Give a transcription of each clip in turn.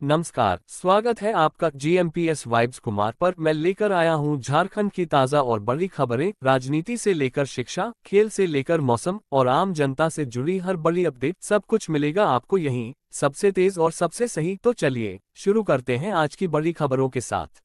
नमस्कार, स्वागत है आपका जीएमपीएस वाइब्स कुमार पर। मैं लेकर आया हूं झारखंड की ताज़ा और बड़ी खबरें। राजनीति से लेकर शिक्षा, खेल से लेकर मौसम और आम जनता से जुड़ी हर बड़ी अपडेट, सब कुछ मिलेगा आपको यहीं, सबसे तेज और सबसे सही। तो चलिए शुरू करते हैं आज की बड़ी खबरों के साथ।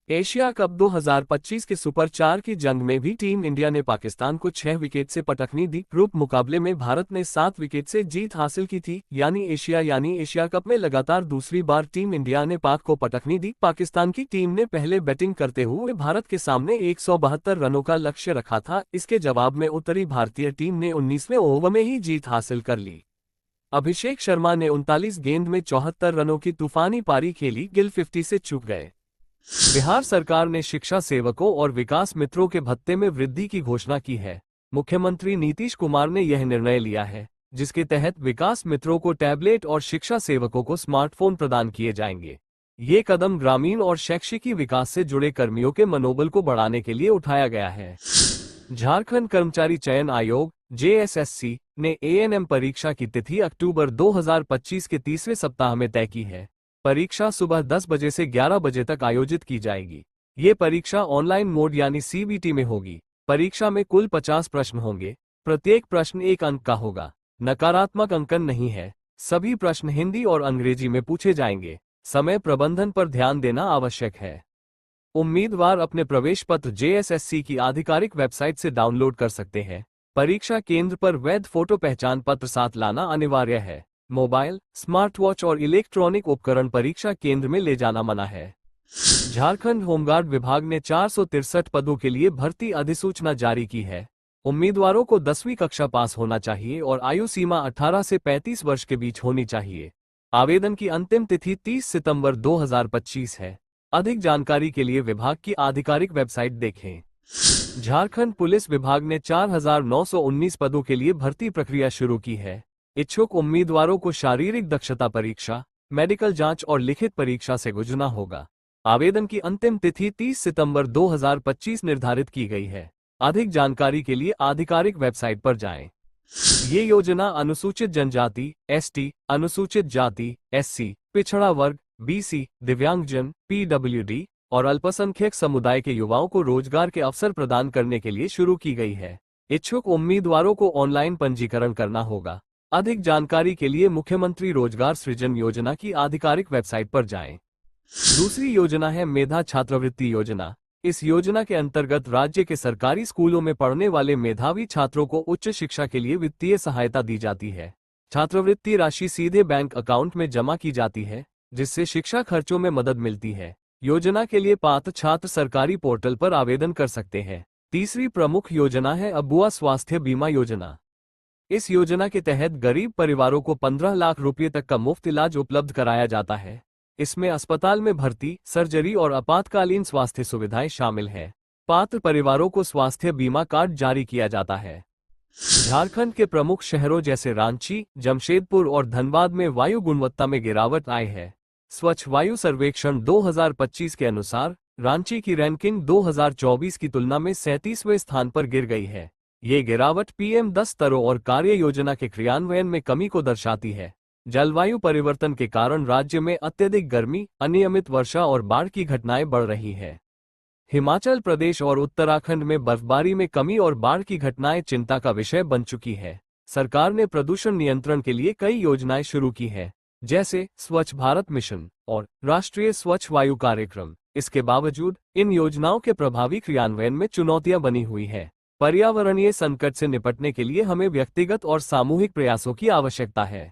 एशिया कप 2025 के सुपर 4 की जंग में भी टीम इंडिया ने पाकिस्तान को 6 विकेट से पटखनी दी। ग्रुप मुकाबले में भारत ने 7 विकेट से जीत हासिल की थी। एशिया कप में लगातार दूसरी बार टीम इंडिया ने पाक को पटखनी दी। पाकिस्तान की टीम ने पहले बैटिंग करते हुए भारत के सामने 172 रनों का लक्ष्य रखा था। इसके जवाब में उतरी भारतीय टीम ने 19वें ओवर में ही जीत हासिल कर ली। अभिषेक शर्मा ने 39 गेंद में 74 रनों की तूफानी पारी खेली। गिल 50 से चूक गए। बिहार सरकार ने शिक्षा सेवकों और विकास मित्रों के भत्ते में वृद्धि की घोषणा की है। मुख्यमंत्री नीतीश कुमार ने यह निर्णय लिया है, जिसके तहत विकास मित्रों को टैबलेट और शिक्षा सेवकों को स्मार्टफोन प्रदान किए जाएंगे। ये कदम ग्रामीण और शैक्षिकी विकास से जुड़े कर्मियों के मनोबल को बढ़ाने के लिए उठाया गया है। झारखंड कर्मचारी चयन आयोग (जेएसएससी) ने एएनएम परीक्षा की तिथि अक्टूबर 2025 के तीसरे सप्ताह में तय की है। परीक्षा सुबह 10 बजे से 11 बजे तक आयोजित की जाएगी। ये परीक्षा ऑनलाइन मोड यानी सीबीटी में होगी। परीक्षा में कुल 50 प्रश्न होंगे। प्रत्येक प्रश्न 1 अंक का होगा। नकारात्मक अंकन नहीं है। सभी प्रश्न हिंदी और अंग्रेजी में पूछे जाएंगे। समय प्रबंधन पर ध्यान देना आवश्यक है। उम्मीदवार अपने प्रवेश पत्र जेएसएससी की आधिकारिक वेबसाइट से डाउनलोड कर सकते हैं। परीक्षा केंद्र पर वैध फोटो पहचान पत्र साथ लाना अनिवार्य है। मोबाइल, स्मार्ट वॉच और इलेक्ट्रॉनिक उपकरण परीक्षा केंद्र में ले जाना मना है। झारखंड होमगार्ड विभाग ने 463 पदों के लिए भर्ती अधिसूचना जारी की है। उम्मीदवारों को 10वीं कक्षा पास होना चाहिए और आयु सीमा 18 से 35 वर्ष के बीच होनी चाहिए। आवेदन की अंतिम तिथि 30 सितंबर 2025 है। अधिक जानकारी के लिए विभाग की आधिकारिक वेबसाइट देखें। झारखंड पुलिस विभाग ने 4919 पदों के लिए भर्ती प्रक्रिया शुरू की है। इच्छुक उम्मीदवारों को शारीरिक दक्षता परीक्षा, मेडिकल जांच और लिखित परीक्षा से गुजरना होगा। आवेदन की अंतिम तिथि 30 सितंबर 2025 निर्धारित की गई है। अधिक जानकारी के लिए आधिकारिक वेबसाइट पर जाएं। ये योजना अनुसूचित जनजाति, एसटी, अनुसूचित जाति, एससी, पिछड़ा वर्ग, बीसी, दिव्यांगजन, पीडब्ल्यूडी और अल्पसंख्यक समुदाय के युवाओं को रोजगार के अवसर प्रदान करने के लिए शुरू की गई है। इच्छुक उम्मीदवारों को ऑनलाइन पंजीकरण करना होगा। अधिक जानकारी के लिए मुख्यमंत्री रोजगार सृजन योजना की आधिकारिक वेबसाइट पर जाएं। दूसरी योजना है मेधा छात्रवृत्ति योजना। इस योजना के अंतर्गत राज्य के सरकारी स्कूलों में पढ़ने वाले मेधावी छात्रों को उच्च शिक्षा के लिए वित्तीय सहायता दी जाती है। छात्रवृत्ति राशि सीधे बैंक अकाउंट में जमा की जाती है, जिससे शिक्षा खर्चों में मदद मिलती है। योजना के लिए पात्र छात्र सरकारी पोर्टल पर आवेदन कर सकते हैं। तीसरी प्रमुख योजना है अबुआ स्वास्थ्य बीमा योजना। इस योजना के तहत गरीब परिवारों को 15 लाख रुपये तक का मुफ्त इलाज उपलब्ध कराया जाता है। इसमें अस्पताल में भर्ती, सर्जरी और आपातकालीन स्वास्थ्य सुविधाएं शामिल हैं। पात्र परिवारों को स्वास्थ्य बीमा कार्ड जारी किया जाता है। झारखंड के प्रमुख शहरों जैसे रांची, जमशेदपुर और धनबाद में वायु गुणवत्ता में गिरावट आई है। स्वच्छ वायु सर्वेक्षण 2025 के अनुसार रांची की रैंकिंग 2024 की तुलना में 37वें स्थान पर गिर गई है। ये गिरावट PM10 स्तरों और कार्य योजना के क्रियान्वयन में कमी को दर्शाती है। जलवायु परिवर्तन के कारण राज्य में अत्यधिक गर्मी, अनियमित वर्षा और बाढ़ की घटनाएं बढ़ रही हैं। हिमाचल प्रदेश और उत्तराखंड में बर्फबारी में कमी और बाढ़ की घटनाएं चिंता का विषय बन चुकी है। सरकार ने प्रदूषण नियंत्रण के लिए कई योजनाएं शुरू की हैं, जैसे स्वच्छ भारत मिशन और राष्ट्रीय स्वच्छ वायु कार्यक्रम। इसके बावजूद इन योजनाओं के प्रभावी क्रियान्वयन में चुनौतियां बनी हुई है। पर्यावरणीय संकट से निपटने के लिए हमें व्यक्तिगत और सामूहिक प्रयासों की आवश्यकता है।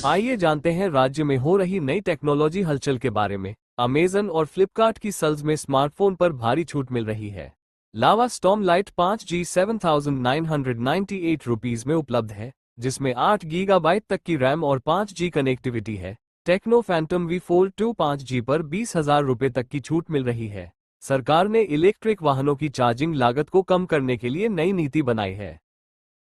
आइए जानते हैं राज्य में हो रही नई टेक्नोलॉजी हलचल के बारे में। अमेजन और फ्लिपकार्ट की सेल्स में स्मार्टफोन पर भारी छूट मिल रही है। लावा स्टॉर्म लाइट 5G 7,998 रुपीज में उपलब्ध है, जिसमें 8 गीगाबाइट तक की रैम और 5G कनेक्टिविटी है। Techno Phantom V Fold 2 5G पर 20,000 रुपये तक की छूट मिल रही है। सरकार ने इलेक्ट्रिक वाहनों की चार्जिंग लागत को कम करने के लिए नई नीति बनाई है।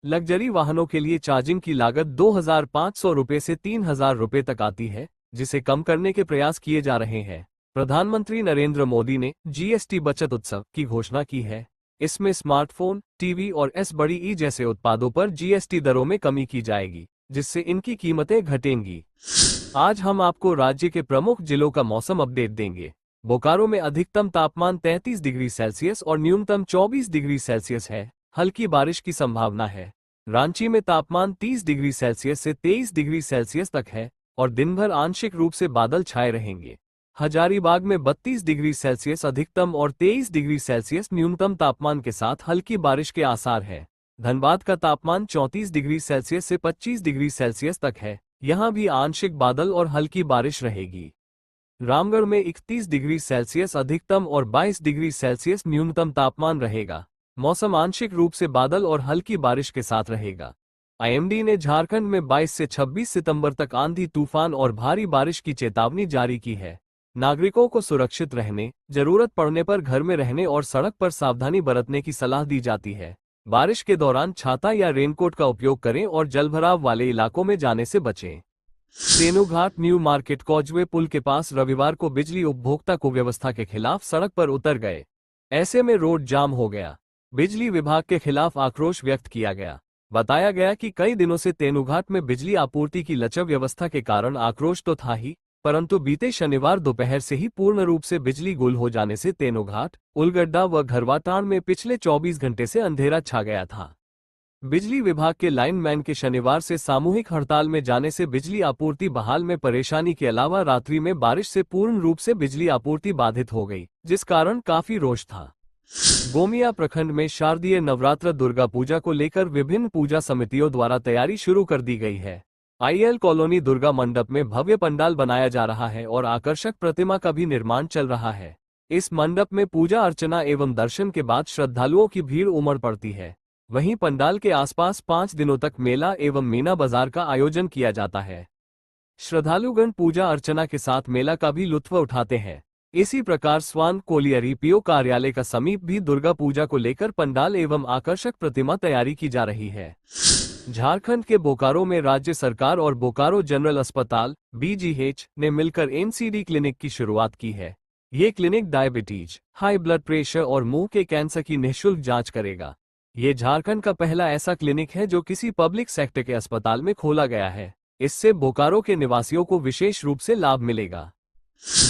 लग्जरी वाहनों के लिए चार्जिंग की लागत 2,500 रुपये से 3,000 रुपये तक आती है, जिसे कम करने के प्रयास किए जा रहे हैं। प्रधानमंत्री नरेंद्र मोदी ने जीएसटी बचत उत्सव की घोषणा की है। इसमें स्मार्टफोन, टीवी और बड़ी ई जैसे उत्पादों पर जीएसटी दरों में कमी की जाएगी, जिससे इनकी कीमतें घटेंगी। आज हम आपको राज्य के प्रमुख जिलों का मौसम अपडेट देंगे। बोकारो में अधिकतम तापमान 33 डिग्री सेल्सियस और न्यूनतम 24 डिग्री सेल्सियस है। हल्की बारिश की संभावना है। रांची में तापमान 30 डिग्री सेल्सियस से 23 डिग्री सेल्सियस तक है और दिन भर आंशिक रूप से बादल छाए रहेंगे। हजारीबाग में 32 डिग्री सेल्सियस अधिकतम और 23 डिग्री सेल्सियस न्यूनतम तापमान के साथ हल्की बारिश के आसार है। धनबाद का तापमान 34 डिग्री सेल्सियस से 25 डिग्री सेल्सियस तक है। यहां भी आंशिक बादल और हल्की बारिश रहेगी। रामगढ़ में 31 डिग्री सेल्सियस अधिकतम और 22 डिग्री सेल्सियस न्यूनतम तापमान रहेगा। मौसम आंशिक रूप से बादल और हल्की बारिश के साथ रहेगा। आईएमडी ने झारखंड में 22 से 26 सितंबर तक आंधी तूफान और भारी बारिश की चेतावनी जारी की है। नागरिकों को सुरक्षित रहने, जरूरत पड़ने पर घर में रहने और सड़क पर सावधानी बरतने की सलाह दी जाती है। बारिश के दौरान छाता या रेनकोट का उपयोग करें और जलभराव वाले इलाकों में जाने से बचें। तेनुघाट न्यू मार्केट कॉजवे पुल के पास रविवार को बिजली उपभोक्ता कुव्यवस्था के खिलाफ सड़क पर उतर गए। ऐसे में रोड जाम हो गया। बिजली विभाग के खिलाफ आक्रोश व्यक्त किया गया। बताया गया कि कई दिनों से तेनुघाट में बिजली आपूर्ति की लचर व्यवस्था के कारण आक्रोश तो था ही, परंतु बीते शनिवार दोपहर से ही पूर्ण रूप से बिजली गुल हो जाने से तेनुघाट, उलगड्डा व घरवाटान में पिछले 24 घंटे से अंधेरा छा गया था। बिजली विभाग के लाइनमैन के शनिवार से सामूहिक हड़ताल में जाने से बिजली आपूर्ति बहाल में परेशानी के अलावा रात्रि में बारिश से पूर्ण रूप से बिजली आपूर्ति बाधित हो गई, जिस कारण काफी रोष था। गोमिया प्रखंड में शारदीय नवरात्र दुर्गा पूजा को लेकर विभिन्न पूजा समितियों द्वारा तैयारी शुरू कर दी गई है। आईएल कॉलोनी दुर्गा मंडप में भव्य पंडाल बनाया जा रहा है और आकर्षक प्रतिमा का भी निर्माण चल रहा है। इस मंडप में पूजा अर्चना एवं दर्शन के बाद श्रद्धालुओं की भीड़ उमड़ पड़ती है। वहीं पंडाल के आसपास 5 दिनों तक मेला एवं मीना बाजार का आयोजन किया जाता है। श्रद्धालुगण पूजा अर्चना के साथ मेला का भी लुत्फ उठाते हैं। इसी प्रकार स्वान कोलियरी पीओ कार्यालय का समीप भी दुर्गा पूजा को लेकर पंडाल एवं आकर्षक प्रतिमा तैयारी की जा रही है। झारखंड के बोकारो में राज्य सरकार और बोकारो जनरल अस्पताल (बीजीएच) ने मिलकर एनसीडी क्लिनिक की शुरुआत की है। ये clinic diabetes, high blood pressure और मुंह के कैंसर की निःशुल्क जांच करेगा। ये झारखंड का पहला ऐसा क्लिनिक है जो किसी पब्लिक सेक्टर के अस्पताल में खोला गया है। इससे बोकारो के निवासियों को विशेष रूप से लाभ मिलेगा।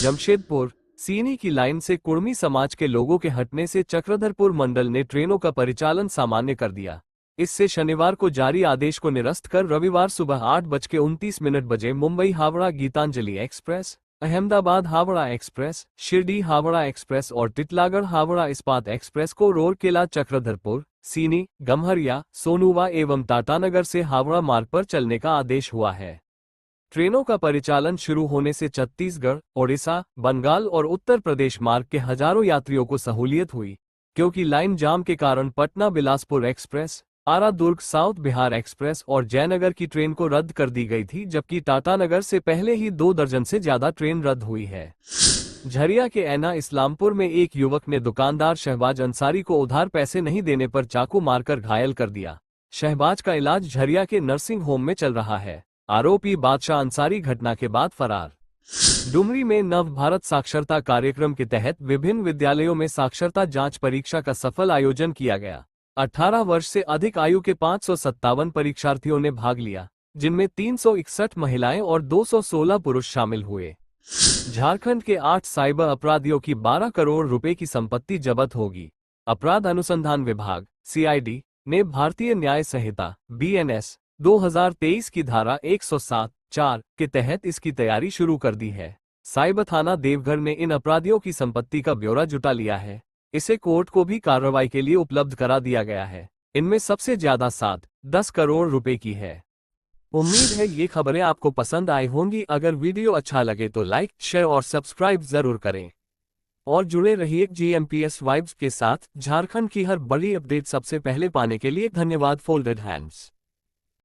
जमशेदपुर सीनी की लाइन से कुर्मी समाज के लोगों के हटने से चक्रधरपुर मंडल ने ट्रेनों का परिचालन सामान्य कर दिया। इससे शनिवार को जारी आदेश को निरस्त कर रविवार सुबह 8:29 बजे Mumbai Howrah Gitanjali express, Ahmedabad Howrah express, Shirdi Howrah express और टिटलागढ़ हावड़ा इस्पात एक्सप्रेस को रोरकेला चक्रधरपुर, सीनी, गम्हरिया, सोनूवा एवं टाटानगर से हावड़ा मार्ग पर चलने का आदेश हुआ है। ट्रेनों का परिचालन शुरू होने से छत्तीसगढ़, ओडिशा, बंगाल और उत्तर प्रदेश मार्ग के हजारों यात्रियों को सहूलियत हुई, क्योंकि लाइन जाम के कारण पटना बिलासपुर एक्सप्रेस, आरा दुर्ग साउथ बिहार एक्सप्रेस और जयनगर की ट्रेन को रद्द कर दी गई थी, जबकि टाटानगर से पहले ही 2 दर्जन से ज्यादा ट्रेन रद्द हुई है। झरिया के ऐना इस्लामपुर में एक युवक ने दुकानदार शहबाज अंसारी को उधार पैसे नहीं देने पर चाकू मारकर घायल कर दिया। शहबाज का इलाज झरिया के नर्सिंग होम में चल रहा है। आरोपी बादशाह अंसारी घटना के बाद फरार। डुमरी में नव भारत साक्षरता कार्यक्रम के तहत विभिन्न विद्यालयों में साक्षरता जांच परीक्षा का सफल आयोजन किया गया। 18 वर्ष से अधिक आयु के 557 परीक्षार्थियों ने भाग लिया, जिनमें 361 महिलाएं और 216 पुरुष शामिल हुए। झारखंड के 8 साइबर अपराधियों की 12 करोड़ रुपए की संपत्ति जब्त होगी। अपराध अनुसंधान विभाग (सीआईडी) ने भारतीय न्याय संहिता (बीएनएस) 2023 की धारा 107(4) के तहत इसकी तैयारी शुरू कर दी है। साइबर थाना देवघर ने इन अपराधियों की संपत्ति का ब्यौरा जुटा लिया है। इसे कोर्ट को भी कार्रवाई के लिए उपलब्ध करा दिया गया है। इनमें सबसे ज्यादा 7-10 करोड़ रुपए की है। उम्मीद है ये खबरें आपको पसंद आई होंगी। अगर वीडियो अच्छा लगे तो लाइक, शेयर और सब्सक्राइब जरूर करें और जुड़े रहिए जीएमपीएस वाइब्स के साथ। झारखंड की हर बड़ी अपडेट सबसे पहले पाने के लिए धन्यवाद। Folded hands.